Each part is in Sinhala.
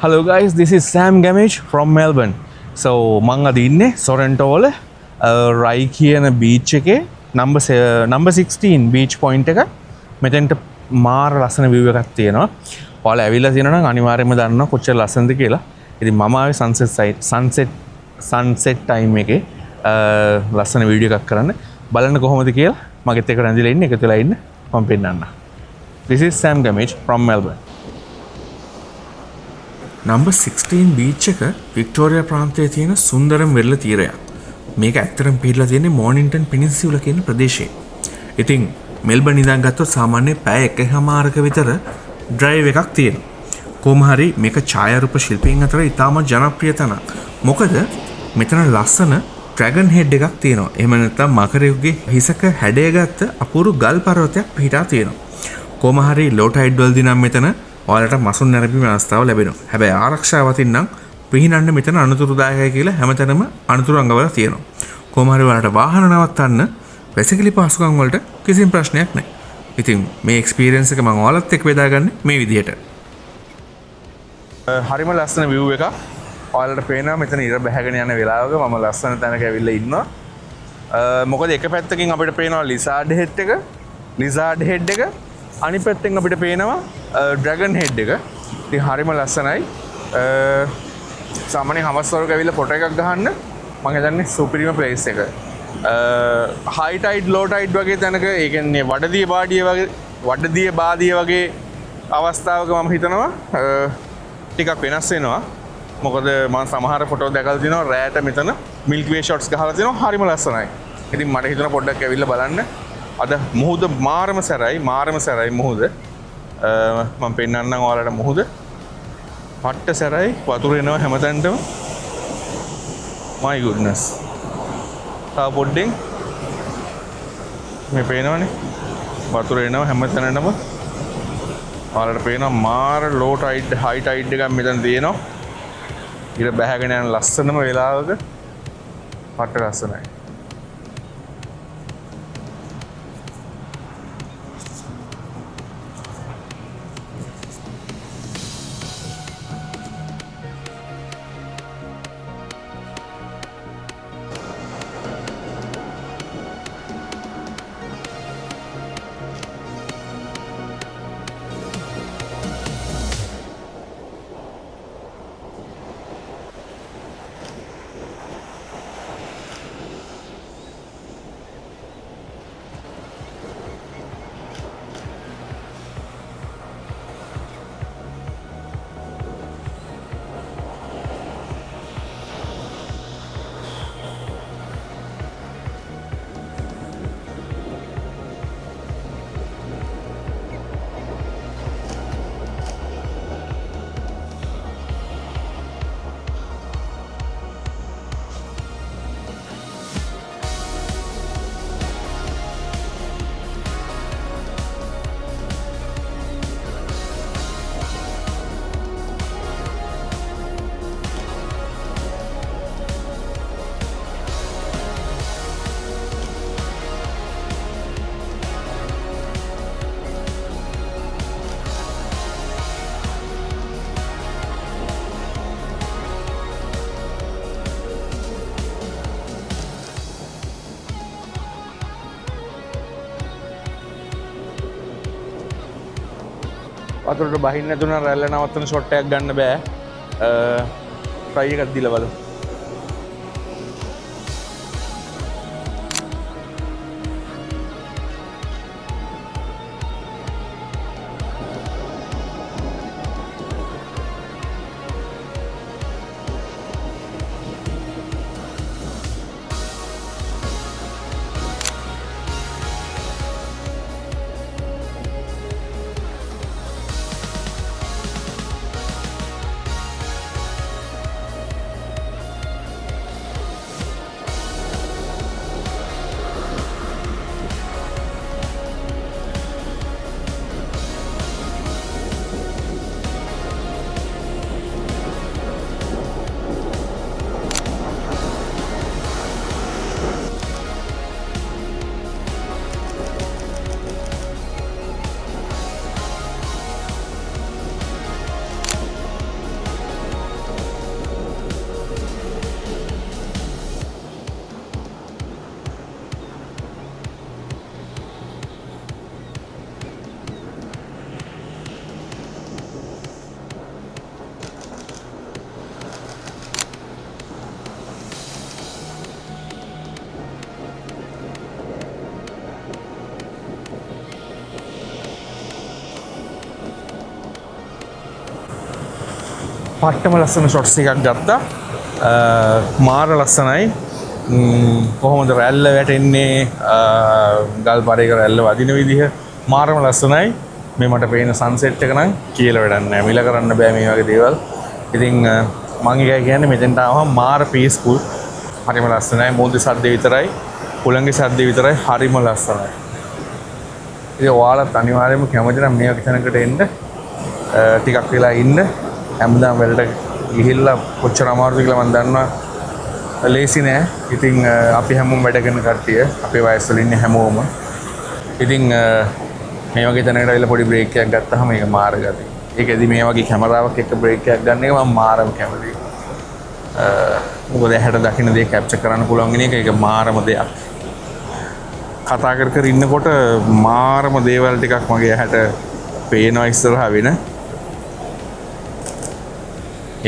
Hello guys, this is Sam Gamage from Melbourne. So මං අද ඉන්නේ සොරෙන්ටෝ වල රයි කියන බීච් එකේ number 16 beach point එක. මෙතෙන්ට මාර ලස්සන view එකක් තියෙනවා. ඔයාලා ඇවිල්ලා තියෙනවා නම් අනිවාර්යයෙන්ම දන්නවා කොච්චර ලස්සනද කියලා. ඉතින් මම ආවේ sunset time එකේ ලස්සන වීඩියෝ එකක් කරන්න. බලන්න කොහොමද කියලා මගෙත් එක්ක රැඳිලා ඉන්න එකතු වෙලා ඉන්න මම පෙන්නන්නම්. This is Sam Gamage from Melbourne. Number 16 beach එක වික්ටෝරියා ප්‍රාන්තයේ තියෙන සුන්දරම වෙරළ තීරයක්. මේක ඇත්තටම පිහිටලා තියෙන්නේ මෝනින්ටන් පෙනින්සියුලා කියන ප්‍රදේශයේ. ඉතින් මෙල්බන් ඉඳන් ගත්තොත් සාමාන්‍ය පැය එකමාරක විතර ඩ්‍රයිව් එකක් තියෙනවා. කොහොම හරි මේක ඡායාරූප ශිල්පීන් අතර ඉතාමත් ජනප්‍රිය තැනක්. මොකද මෙතන ලස්සන ඩ්‍රැගන් හෙඩ් එකක් තියෙනවා. එහෙම නැත්නම් මකරෙකුගේ හිසක හැඩයගත්ත අපූර්ව ගල් පර්වතයක් පිහිටා තියෙනවා. කොහොම හරි ලෝ ටයිඩ් වලදී නම් මෙතන ඔයාලට මසුන් නැරඹීමේ අවස්ථාව ලැබෙනවා. හැබැයි ආරක්ෂාවතින් නම් පිහිනන්න මෙතන අනතුරුදායකයි කියලා හැමතැනම අනතුරු අඟවලා තියෙනවා. කොහොම හරි ඔයාලට වාහන නවත්තන්න වැසිකිලි පහසුකම් වලට කිසිම ප්‍රශ්නයක් නැහැ. ඉතින් මේ එක්ස්පීරියන්ස් එක මම ඔයාලත් එක්ක බෙදාගන්නේ මේ විදිහට. හරිම ලස්සන view එකක්. ඔයාලට පේනවා මෙතන ඉර බැහැගෙන යන වෙලාවක මම ලස්සන තැනක ඇවිල්ලා ඉන්නවා. මොකද එක පැත්තකින් අපිට පේනවා ලිසාඩ් හෙඩ් එක අනිත් පැත්තෙන් අපිට පේනවා ඩ්‍රැගන් හෙඩ් එක. ඉතින් හරිම ලස්සනයි. සාමාන්‍යයෙන් හවස් වරුක ඇවිල්ලා ෆොටෝ එකක් ගහන්න මම හිතන්නේ සුපිරිම ප්ලේස් එක. හයි ටයිඩ් ලෝ ටයිඩ් වගේ තැනක ඒ කියන්නේ වඩදිය බාදිය වගේ අවස්ථාවක මම හිතනවා ටිකක් වෙනස් වෙනවා. මොකද මම සමහර ෆොටෝ දැකලා තිනවා රෑට මෙතන මිල්කි වේ ෂොට්ස් ගහලා තිනවා හරිම ලස්සනයි. ඉතින් මට හිතුණා පොඩ්ඩක් ඇවිල්ලා බලන්න. අද මුහුද මාරම සැරයි මුහුද. මම පෙන්නන්නම් ඔයාලට මුහුද. පට්ට සැරයි වතුර එනවා හැමතැනටම. my goodness. තා පොඩ්ඩෙන් මේ පේනවනේ වතුර එනවා හැමතැනටම. ඔයාලට පේනවා මාර ලෝ ටයිඩ් හයි ටයිඩ් එකක් මෙතන තියෙනවා. ඉර බැහැගෙන යන ලස්සනම වෙලාවක පට්ට ලස්සනයි. වතුරට බහින්න නැතුණ රැල්ල නවත්තන ෂොට් එකක් ගන්න බෑ. ට්‍රයි එකක් දීලා බලමු. පට්ටම ලස්සන ෂොට්ස් එකක් ගත්තා. මාර ලස්සනයි. කොහොමද රැල්ල වැටෙන්නේ ගල් පරේක රැල්ල වදින විදිහ මාරම ලස්සනයි. මේ මට පේන සන්සෙට් එක නම් කියලා වැඩක් නැහැ. මිල කරන්න බෑ මේ වගේ දේවල්. ඉතින් මම එකයි කියන්නේ මෙතෙන්ට ආවම මාර පීස්ෆුල්. හරිම ලස්සනයි. මොහොතේ සද්ද විතරයි, කුලංගේ සද්ද විතරයි. හරිම ලස්සනයි. ඉතින් ඔයාලත් අනිවාර්යයෙන්ම කැමති නම් මේ වගේ තැනකට එන්න ටිකක් වෙලා ඉන්න. හැමදාම වලට ගිහිල්ලා කොච්චර අමාරුද කියලා මම දන්නවා. ලේසි නෑ. ඉතින් අපි හැමෝම වැඩ කරන කට්ටිය අපේ වයස් වල ඉන්නේ හැමෝම. ඉතින් මේ වගේ තැනකට ඇවිල්ලා පොඩි බ්‍රේක් එකක් ගත්තාම මේක මාර ගතියි. ඒකෙදි මේ වගේ කැමරාවක් එක්ක බ්‍රේක් එකක් ගන්න එක මම මාරම කැමතියි. මොකද ඇහැට දකින්න දේ කැප්චර් කරන්න පුළුවන් වෙන එක ඒක මාරම දෙයක්. කතා කර කර ඉන්නකොට මාරම දේවල් ටිකක් මගේ ඇහැට පේනවා ඉස්සරහා වෙන.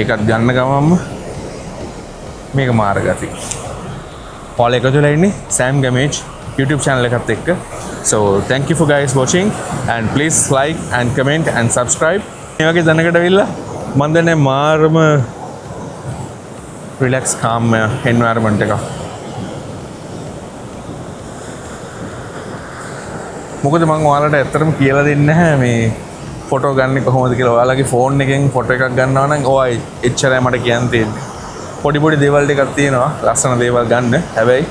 ඒකත් ගන්න ගමන්ම මේක මාර ගතියි. ඔයාලා එකතු වෙලා ඉන්නේ Sam Gamage YouTube channel එකත් එක්ක. So thank you for guys watching and please like and comment and subscribe. මේ වගේ දැනකට ඇවිල්ලා මම දන්නේ මාරම relax calm environment එකක්. මොකද මම ඔයාලට ඇත්තටම කියලා දෙන්නේ නැහැ මේ ෆොටෝ ගන්න කොහොමද කියලා. ඔයාලගේ ෆෝන් එකෙන් ෆොටෝ එකක් ගන්නවා නම් ඔය එච්චරයි මට කියන්න තියෙන්නේ. පොඩි පොඩි දේවල් ටිකක් තියෙනවා ලස්සන දේවල් ගන්න. හැබැයි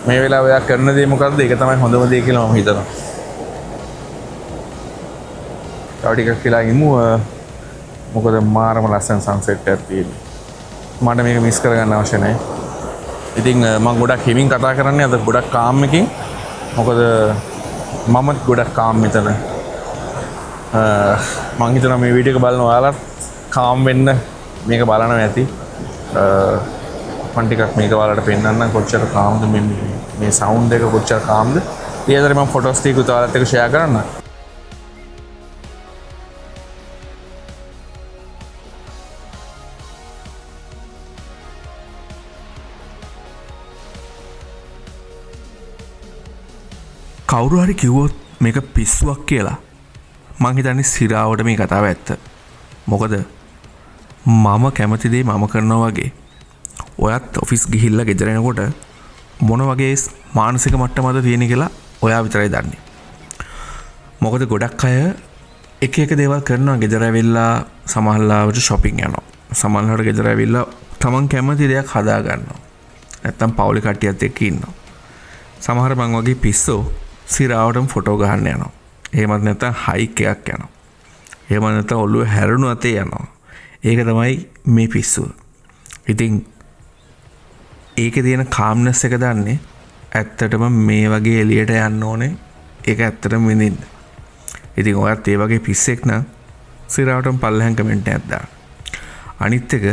මේ වෙලාව ඔයා කරන දේ මොකද්ද? ඒක තමයි හොඳම දේ කියලා මම හිතනවා. තව ටිකක් කියලා ඉමු. මොකද මාරම ලස්සන සන්සෙට් එකක් තියෙනවා. මට මේක මිස් කරගන්න අවශ්‍ය නැහැ. ඉතින් මම ගොඩක් හිමින් කතා කරන්නේ අද ගොඩක් කාම් එකකින්. මොකද මමත් ගොඩක් කාම් මෙතන. මම හිතනවා මේ වීඩියෝ එක බලන ඔයාලත් කාම් වෙන්න මේක බලනවා ඇති. මම ටිකක් මේක ඔයාලට පෙන්නන්නම් කොච්චර කාම්ද මේ සවුන්ඩ් එක කොච්චර කාම්ද. ඊයේතර මම ෆොටෝස් ටික ඔයාලත් එක්ක ෂෙයා කරන්න. කවුරු හරි කිව්වොත් මේක පිස්සුවක් කියලා මං හිතන්නේ සිරාවට මේ කතාව ඇත්ත. මොකද මම කැමති දේ මම කරනවා වගේ ඔයත් ඔෆිස් ගිහිල්ලා ගෙදර එනකොට මොන වගේ මානසික මට්ටමද තියෙන කියලා ඔයා විතරයි දන්නේ. මොකද ගොඩක් අය එක එක දේවල් කරනවා. ගෙදර ඇවිල්ලා සමහරවිට shopping යනවා. සමහරවිට ගෙදර ඇවිල්ලා තමන් කැමති දෙයක් හදා ගන්නවා. නැත්තම් පවුලේ කට්ටියත් එක්ක ඉන්නවා. සමහර මං වගේ පිස්සෝ සිරාවටම ෆොටෝ ගහන්න යනවා. එහෙමත් නැත්නම් හයික් එකක් යනවා. එහෙම නැත්නම් ඔළුව හැරුණු අතේ යනවා. ඒක තමයි මේ පිස්සුව. ඉතින් ඒකේ තියෙන කාම්නස් එක දන්නේ ඇත්තටම මේ වගේ එළියට යන්න ඕනේ. ඒක ඇත්තටම විඳින්න. ඉතින් ඔයත් ඒ වගේ පිස්සෙක් නම් සිරාවටම පල්ලෙහාන් කමෙන්ට් එකක් දාන්න. අනිත් එක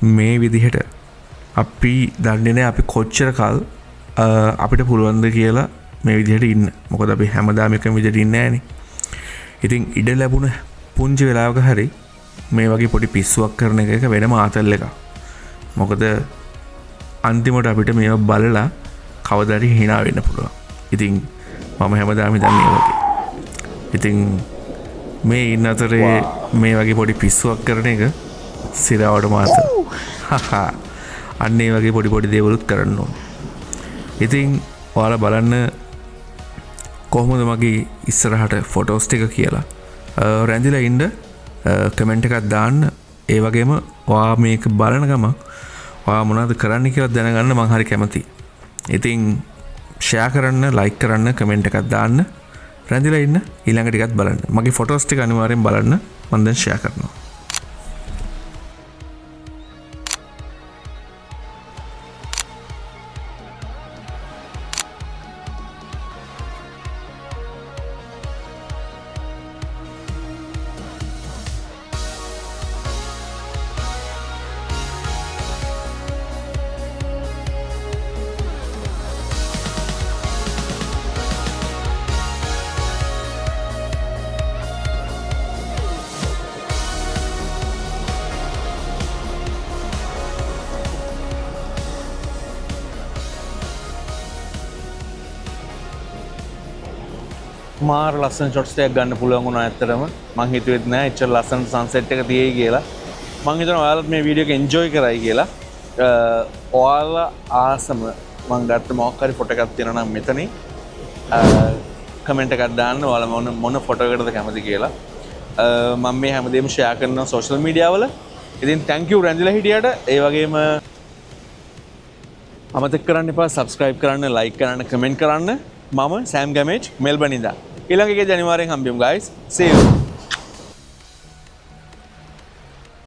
මේ විදිහට අපි දන්නේ නැහැ අපි කොච්චර කල් අපිට පුළුවන්ද කියලා මේ විදිහට ඉන්න. මොකද අපි හැමදාම එකම විදිහට ඉන්නේ නැහනේ. ඉතින් ඉඩ ලැබුණ පුංචි වෙලාවක හරි මේ වගේ පොඩි පිස්සුවක් කරන එක වෙනම ආතල් එකක්. මොකද අන්තිමට අපිට මේව බලලා කවදා හරි hina වෙන්න පුළුවන්. ඉතින් මම හැමදාම හිතන්නේ වගේ. ඉතින් මේ ඉන්න අතරේ මේ වගේ පොඩි පිස්සුවක් කරන එක සිරාවට මාත. හහා. අන්න ඒ වගේ පොඩි පොඩි දේවලුත් කරන්න ඕන. ඉතින් ඔයාලා බලන්න කොහොමද මගේ ඉස්සරහට ෆොටෝස් ටික කියලා. රැඳිලා ඉන්න කමෙන්ට් එකක් දාන්න. ඒ වගේම ඔයා මේක බලන ගමන් ඔයා මොනවද කරන්න කියලා දැනගන්න මම හරි කැමතියි. ඉතින් ෂෙයා කරන්න, ලයික් කරන්න, කමෙන්ට් එකක් දාන්න. රැඳිලා ඉන්න ඊළඟ ටිකත් බලන්න. මගේ ෆොටෝස් ටික අනිවාර්යෙන් බලන්න. මම දැන් ෂෙයා කරනවා. මාර ලස්සන ෂොට්ස් ටිකක් ගන්න පුළුවන් වුණා ඇත්තටම. මං හිතුවෙත් නෑ එච්චර ලස්සන සන්සෙට් එක තියෙයි කියලා. මං හිතනවා ඔයාලත් මේ වීඩියෝ එක එන්ජොයි කරයි කියලා. ඔයාලා ආසම මං ගත්ත මොකක් හරි ෆොටෝ එකක් තියෙනවා නම් මෙතනින් කමෙන්ට් එකක් දාන්න ඔයාලා මොන ෆොටෝ එකකටද කැමති කියලා. මම මේ හැමදේම ෂෙයා කරනවා සෝෂල් මීඩියා වල. ඉතින් thank you රැඳිලා හිටියට. ඒ වගේම අමතක කරන්න එපා subscribe කරන්න, like කරන්න, comment කරන්න. මම සෑම් ගමේජ් මෙල්බන් ඉඳන්. ඊළඟ එකේදී අනිවාර්යෙන් හම්බෙමු guys. See you.